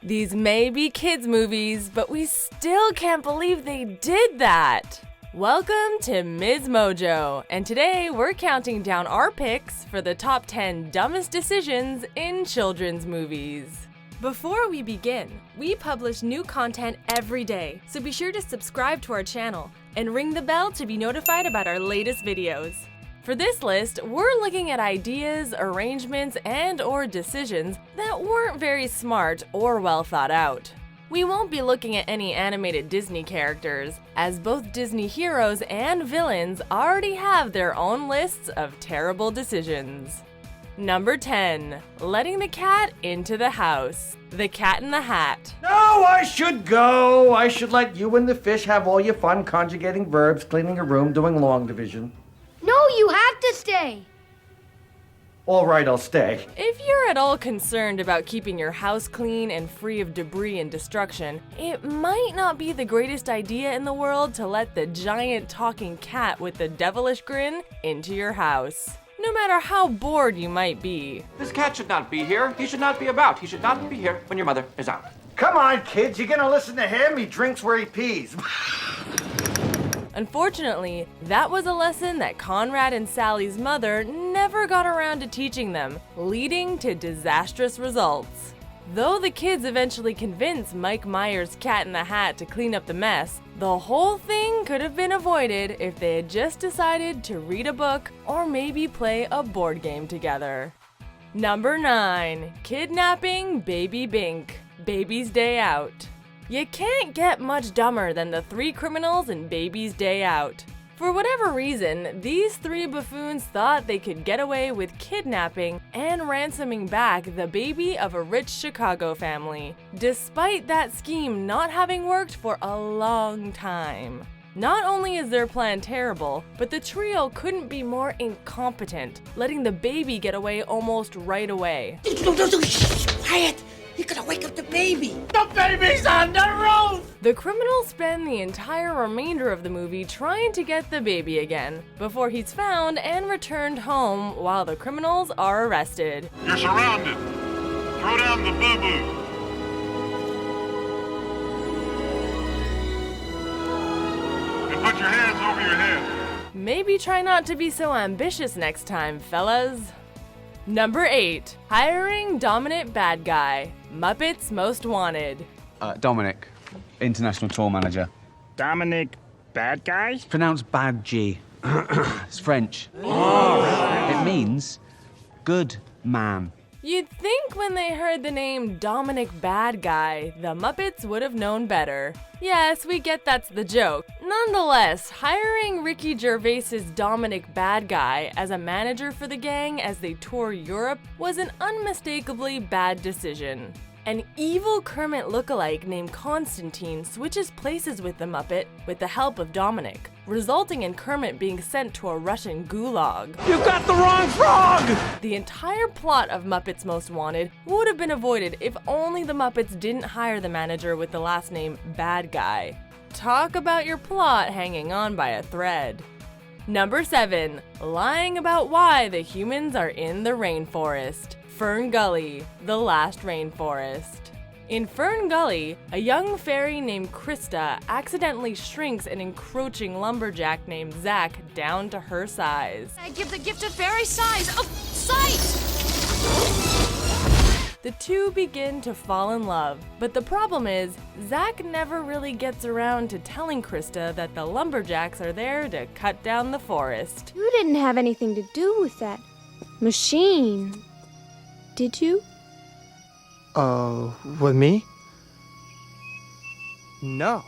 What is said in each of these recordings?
These may be kids' movies, but we still can't believe they did that! Welcome to MsMojo, and today we're counting down our picks for the top 10 dumbest decisions in children's movies. Before we begin, we publish new content every day, so be sure to subscribe to our channel and ring the bell to be notified about our latest videos. For this list, we're looking at ideas, arrangements, and/or decisions that weren't very smart or well thought out. We won't be looking at any animated Disney characters, as both Disney heroes and villains already have their own lists of terrible decisions. Number 10. Letting the cat into the house. The Cat in the Hat. No, I should go. I should let you and the fish have all your fun conjugating verbs, cleaning a room, doing long division. No, you have to stay. All right, I'll stay. If you're at all concerned about keeping your house clean and free of debris and destruction, it might not be the greatest idea in the world to let the giant talking cat with the devilish grin into your house, no matter how bored you might be. This cat should not be here. He should not be about. He should not be here when your mother is out. Come on, kids. You gonna listen to him? He drinks where he pees. Unfortunately, that was a lesson that Conrad and Sally's mother never got around to teaching them, leading to disastrous results. Though the kids eventually convinced Mike Myers' Cat in the Hat to clean up the mess, the whole thing could have been avoided if they had just decided to read a book or maybe play a board game together. Number 9. Kidnapping Baby Bink. Baby's Day Out. You can't get much dumber than the three criminals in Baby's Day Out. For whatever reason, these three buffoons thought they could get away with kidnapping and ransoming back the baby of a rich Chicago family, despite that scheme not having worked for a long time. Not only is their plan terrible, but the trio couldn't be more incompetent, letting the baby get away almost right away. Quiet! You're gonna wake up the baby! The baby's on the roof! The criminals spend the entire remainder of the movie trying to get the baby again, before he's found and returned home while the criminals are arrested. You're surrounded. Throw down the boo-boo. And put your hands over your head. Maybe try not to be so ambitious next time, fellas. Number 8. Hiring Dominic Badguy. Muppets Most Wanted. Dominic, international tour manager. Dominic Badguy? Pronounced Badgy. It's French. It means good man. You'd think when they heard the name Dominic Badguy, the Muppets would have known better. Yes, we get that's the joke. Nonetheless, hiring Ricky Gervais's Dominic Badguy as a manager for the gang as they tour Europe was an unmistakably bad decision. An evil Kermit lookalike named Constantine switches places with the Muppet with the help of Dominic, resulting in Kermit being sent to a Russian gulag. You got the wrong frog! The entire plot of Muppets Most Wanted would have been avoided if only the Muppets didn't hire the manager with the last name Badguy. Talk about your plot hanging on by a thread. Number 7. Lying about why the humans are in the rainforest. Fern Gully, The Last Rainforest. In Fern Gully, a young fairy named Krista accidentally shrinks an encroaching lumberjack named Zach down to her size. I give the gift of fairy size of sight! The two begin to fall in love, but the problem is, Zach never really gets around to telling Krista that the lumberjacks are there to cut down the forest. You didn't have anything to do with that machine, did you? With me? No,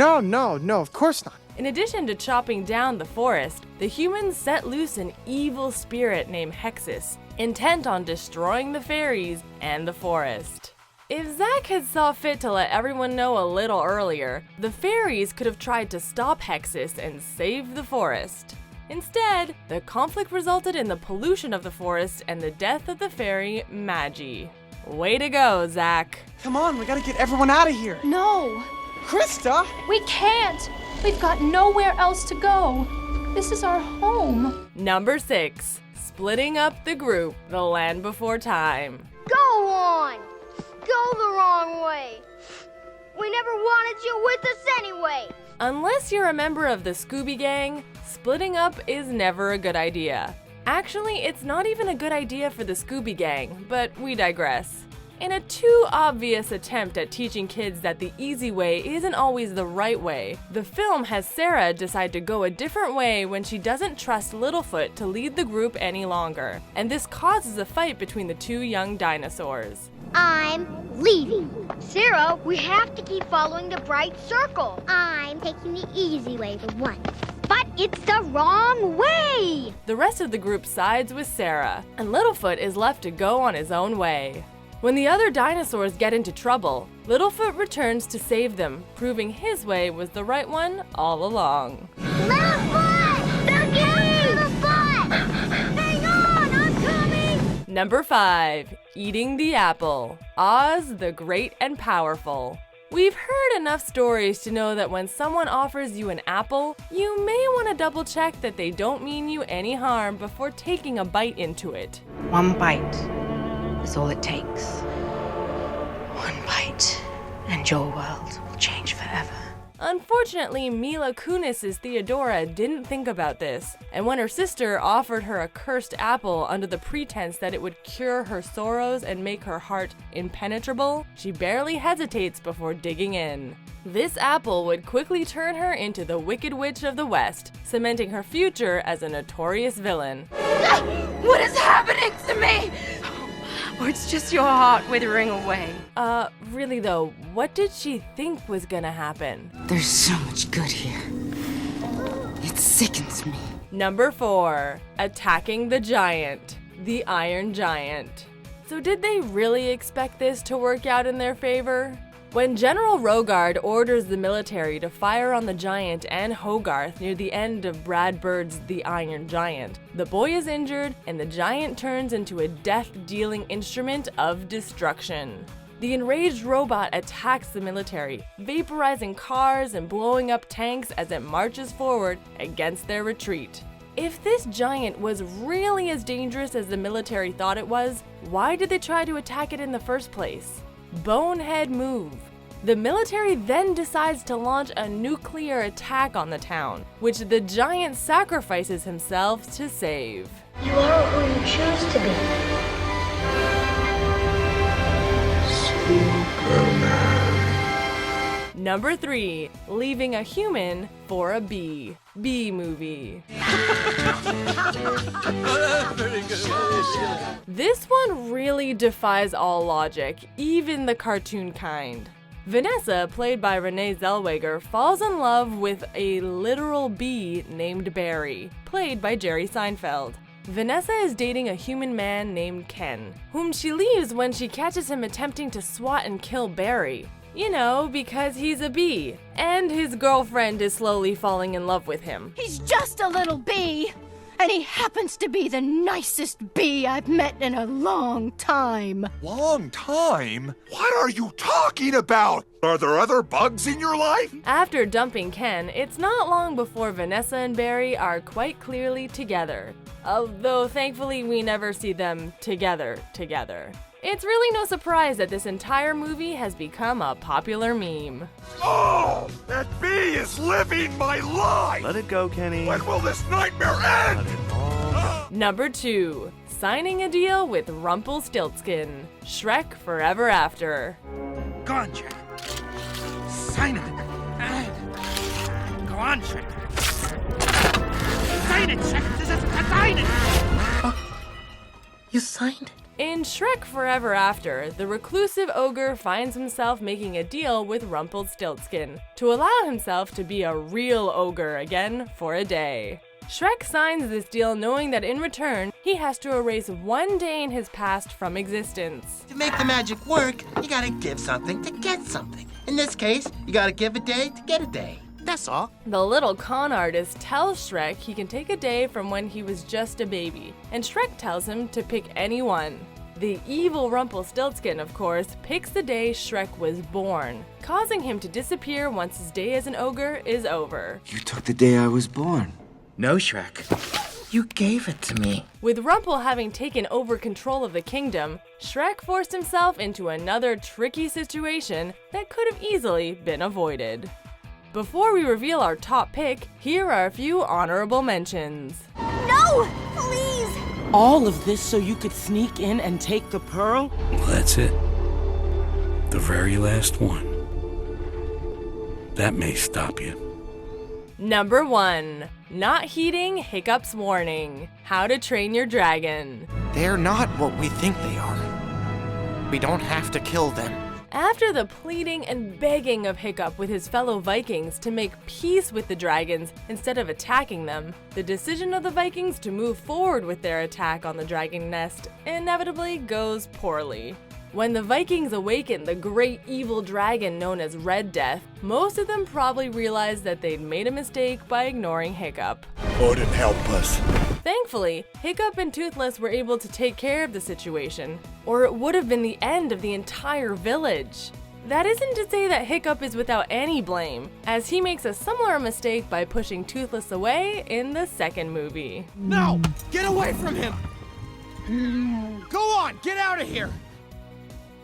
of course not. In addition to chopping down the forest, the humans set loose an evil spirit named Hexus, intent on destroying the fairies and the forest. If Zach had saw fit to let everyone know a little earlier, the fairies could have tried to stop Hexus and save the forest. Instead, the conflict resulted in the pollution of the forest and the death of the fairy, Maggie. Way to go, Zach. Come on, we gotta get everyone out of here. No, Krista! we can't. We've got nowhere else to go. This is our home. Number 6. Splitting up the group, The Land Before Time. Go on! Go the wrong way! way. We never wanted you with us anyway. Unless you're a member of the Scooby Gang, splitting up is never a good idea. Actually, it's not even a good idea for the Scooby Gang, but we digress. In a too obvious attempt at teaching kids that the easy way isn't always the right way, the film has Sarah decide to go a different way when she doesn't trust Littlefoot to lead the group any longer, and this causes a fight between the two young dinosaurs. I'm leaving. Sarah, we have to keep following the bright circle. I'm taking the easy way for once. But it's the wrong way! The rest of the group sides with Sarah, and Littlefoot is left to go on his own way. When the other dinosaurs get into trouble, Littlefoot returns to save them, proving his way was the right one all along. Littlefoot! They're getting Littlefoot! Hang on, I'm coming! Number 5. Eating the Apple. Oz the Great and Powerful. We've heard enough stories to know that when someone offers you an apple, you may want to double check that they don't mean you any harm before taking a bite into it. One bite is all it takes. One bite, and your world will change forever. Unfortunately, Mila Kunis's Theodora didn't think about this, and when her sister offered her a cursed apple under the pretense that it would cure her sorrows and make her heart impenetrable, she barely hesitates before digging in. This apple would quickly turn her into the Wicked Witch of the West, cementing her future as a notorious villain. What is happening to me? Or it's just your heart withering away. Really though, what did she think was gonna happen? There's so much good here. It sickens me. Number 4. Attacking the Giant. The Iron Giant. So did they really expect this to work out in their favor? When General Rogard orders the military to fire on the Giant and Hogarth near the end of Brad Bird's The Iron Giant, the boy is injured and the Giant turns into a death-dealing instrument of destruction. The enraged robot attacks the military, vaporizing cars and blowing up tanks as it marches forward against their retreat. If this giant was really as dangerous as the military thought it was, why did they try to attack it in the first place? Bonehead move. The military then decides to launch a nuclear attack on the town, which the giant sacrifices himself to save. You are who you choose to be. Number 3. Leaving a human for a bee. Bee movie. This one really defies all logic, even the cartoon kind. Vanessa, played by Renee Zellweger, falls in love with a literal bee named Barry, played by Jerry Seinfeld. Vanessa is dating a human man named Ken, whom she leaves when she catches him attempting to swat and kill Barry. You know, because he's a bee, and his girlfriend is slowly falling in love with him. He's just a little bee, and he happens to be the nicest bee I've met in a long time. Long time? What are you talking about? Are there other bugs in your life? After dumping Ken, it's not long before Vanessa and Barry are quite clearly together. Although thankfully we never see them together. It's really no surprise that this entire movie has become a popular meme. Oh, that bee is living my life! Let it go, Kenny. When will this nightmare end? Let it all go. Number 2. Signing a deal with Rumpelstiltskin. Shrek Forever After. Go on, Shrek. Sign it. Go on, Shrek. Sign it, Shrek. Sign it. You signed it? In Shrek Forever After, the reclusive ogre finds himself making a deal with Rumpelstiltskin to allow himself to be a real ogre again for a day. Shrek signs this deal knowing that in return, he has to erase one day in his past from existence. To make the magic work, you gotta give something to get something. In this case, you gotta give a day to get a day. That's all. The little con artist tells Shrek he can take a day from when he was just a baby, and Shrek tells him to pick any one. The evil Rumpelstiltskin, of course, picks the day Shrek was born, causing him to disappear once his day as an ogre is over. You took the day I was born. No, Shrek. You gave it to me. With Rumpel having taken over control of the kingdom, Shrek forced himself into another tricky situation that could have easily been avoided. Before we reveal our top pick, here are a few honorable mentions. No! Please! All of this so you could sneak in and take the pearl? Well, that's it. The very last one. That may stop you. Number 1. Not heeding Hiccups' warning. How to Train Your Dragon. They're not what we think they are. We don't have to kill them. After the pleading and begging of Hiccup with his fellow Vikings to make peace with the dragons instead of attacking them, the decision of the Vikings to move forward with their attack on the dragon nest inevitably goes poorly. When the Vikings awakened the great evil dragon known as Red Death, most of them probably realized that they'd made a mistake by ignoring Hiccup. Odin, help us. Thankfully, Hiccup and Toothless were able to take care of the situation, or it would have been the end of the entire village. That isn't to say that Hiccup is without any blame, as he makes a similar mistake by pushing Toothless away in the second movie. No! Get away from him! Go on, get out of here!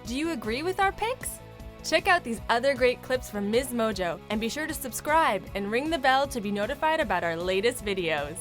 Do you agree with our picks? Check out these other great clips from MsMojo and be sure to subscribe and ring the bell to be notified about our latest videos.